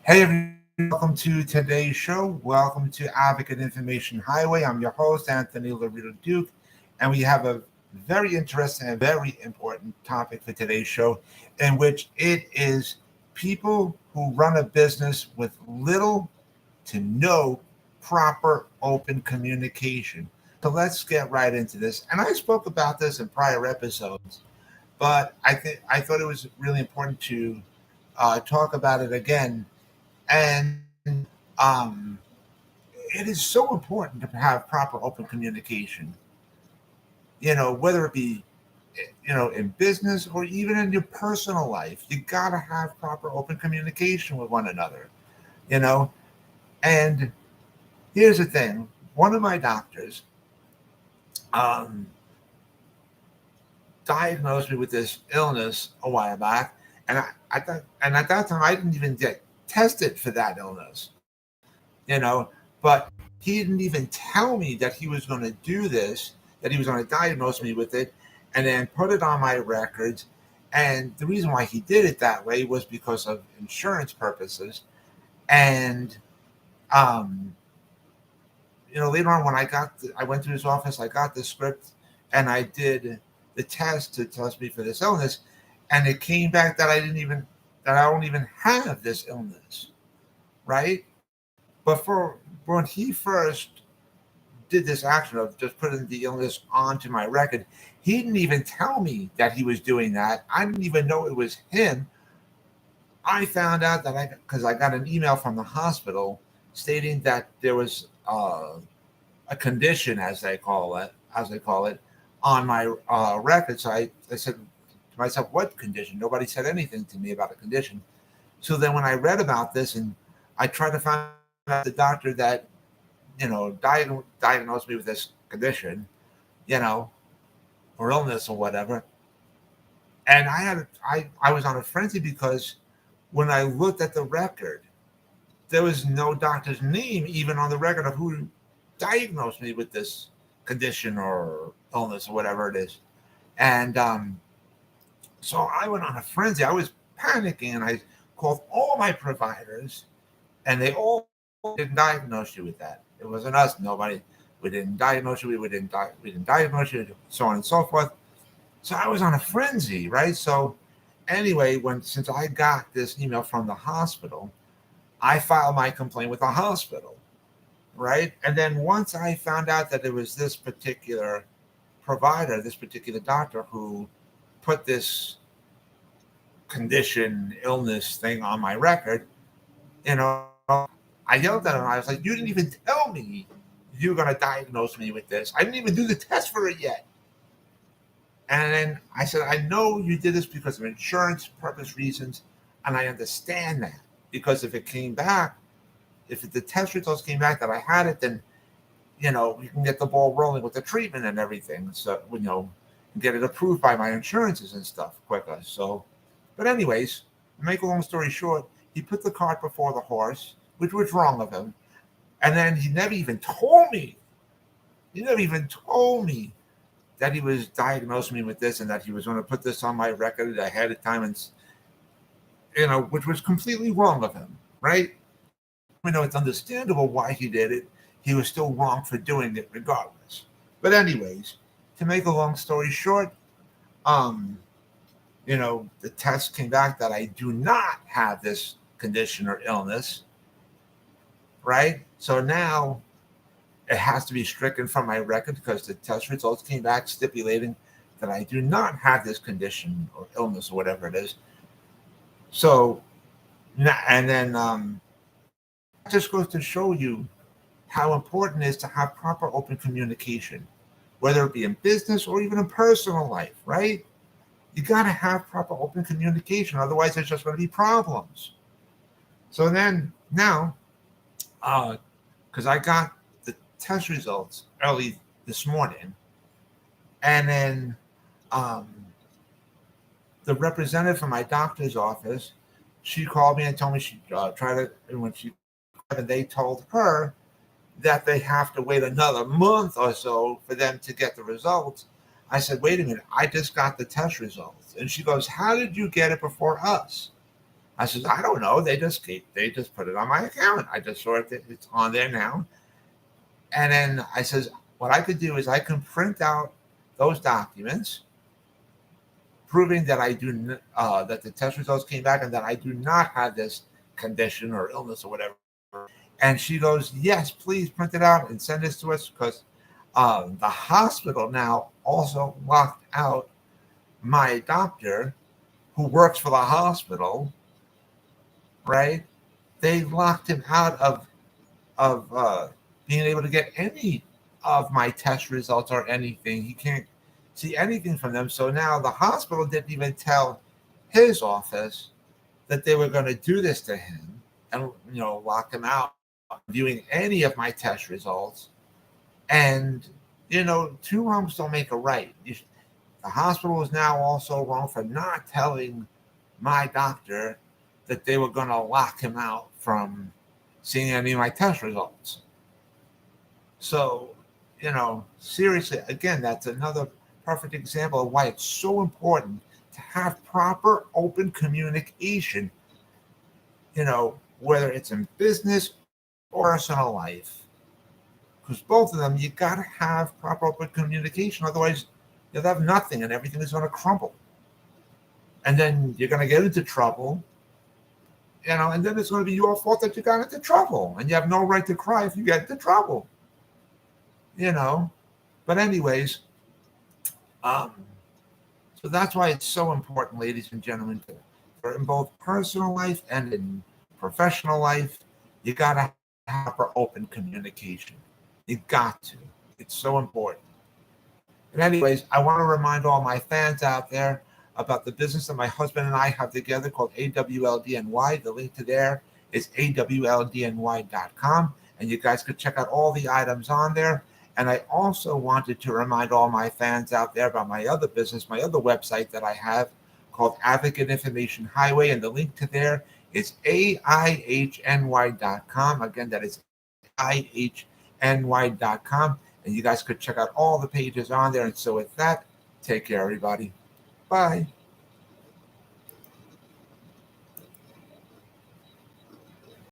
Hey, everyone, welcome to today's show. Welcome to Advocate Information Highway. I'm your host, Anthony Lorito-Duke, and we have a very interesting and very important topic for today's show, in which it is people who run a business with little to no proper open communication. So let's get right into this. And I spoke about this in prior episodes, but I thought it was really important to talk about it again. And it is so important to have proper open communication, whether it be, in business or even in your personal life. You got to have proper open communication with one another, you know. And here's the thing: one of my doctors um, diagnosed me with this illness a while back, and I thought, and at that time I didn't even get tested for that illness, but he didn't even tell me that he was going to do this, that he was going to diagnose me with it, and then put it on my records. And the reason why he did it that way was because of insurance purposes. And um, later on when I went to his office, I got the script, and I did the test to test me for this illness, and it came back that I don't even have this illness, right? But for when he first did this action of just putting the illness onto my record, he didn't even tell me that he was doing that. I didn't even know it was him. I found out because I got an email from the hospital stating that there was a condition, as they call it, on my record. So I said to myself, "What condition?" Nobody said anything to me about a condition. So then when I read about this and I tried to find out the doctor that diagnosed me with this condition, you know, or illness or whatever, and I was on a frenzy because when I looked at the record, there was no doctor's name even on the record of who diagnosed me with this condition or illness or whatever it is. And so I went on a frenzy. I was panicking, and I called all my providers, and they all didn't diagnose you with that. It wasn't us. Nobody. We didn't diagnose you. We didn't diagnose you. So on and so forth. So I was on a frenzy, right? So anyway, since I got this email from the hospital, I filed my complaint with the hospital, right? And then once I found out that it was this particular provider, this particular doctor who put this condition, illness thing on my record, I yelled at him. I was like, "You didn't even tell me you were going to diagnose me with this. I didn't even do the test for it yet." And then I said, "I know you did this because of insurance purpose reasons, and I understand that. Because if the test results came back that I had it, then, we can get the ball rolling with the treatment and everything. So, get it approved by my insurances and stuff quicker." So, but anyways, to make a long story short, he put the cart before the horse, which was wrong of him. And then he never even told me. He never even told me that he was diagnosing me with this and that he was going to put this on my record ahead of time, and which was completely wrong of him, right? Even though it's understandable why he did it, he was still wrong for doing it regardless. But anyways, to make a long story short, the test came back that I do not have this condition or illness, right? So now it has to be stricken from my record because the test results came back stipulating that I do not have this condition or illness or whatever it is. So, and then that just goes to show you how important it is to have proper open communication, whether it be in business or even in personal life, right? You got to have proper open communication. Otherwise, there's just going to be problems. So then now, because I got the test results early this morning, and then the representative from my doctor's office, she called me and told me she tried it, and when she and they told her that they have to wait another month or so for them to get the results. I said, "Wait a minute, I just got the test results." And she goes, "How did you get it before us?" I says, I don't know. They just put it on my account. I just saw it. It's on there now. And then I says, what I could do is I can print out those documents proving that that the test results came back and that I do not have this condition or illness or whatever. And she goes, yes, please print it out and send this to us, because the hospital now also locked out my doctor who works for the hospital, right? They locked him out of being able to get any of my test results or anything. He can't see anything from them. So now the hospital didn't even tell his office that they were going to do this to him and, lock him out viewing any of my test results. And, two wrongs don't make a right. The hospital is now also wrong for not telling my doctor that they were going to lock him out from seeing any of my test results. So, seriously, again, that's another perfect example of why it's so important to have proper open communication, whether it's in business or personal life. Because both of them, you got to have proper open communication. Otherwise, you'll have nothing and everything is going to crumble. And then you're going to get into trouble, and then it's going to be your fault that you got into trouble. And you have no right to cry if you get into trouble. But anyways, so that's why it's so important, ladies and gentlemen, for in both personal life and in professional life, you got to have proper open communication. You got to. It's so important. And anyways, I want to remind all my fans out there about the business that my husband and I have together called AWLDNY. The link to there is awldny.com, and you guys could check out all the items on there. And I also wanted to remind all my fans out there about my other business, my other website that I have called Advocate Information Highway, and the link to there is AIHNY.com. Again, that is AIHNY.com, and you guys could check out all the pages on there. And so with that, take care, everybody. Bye.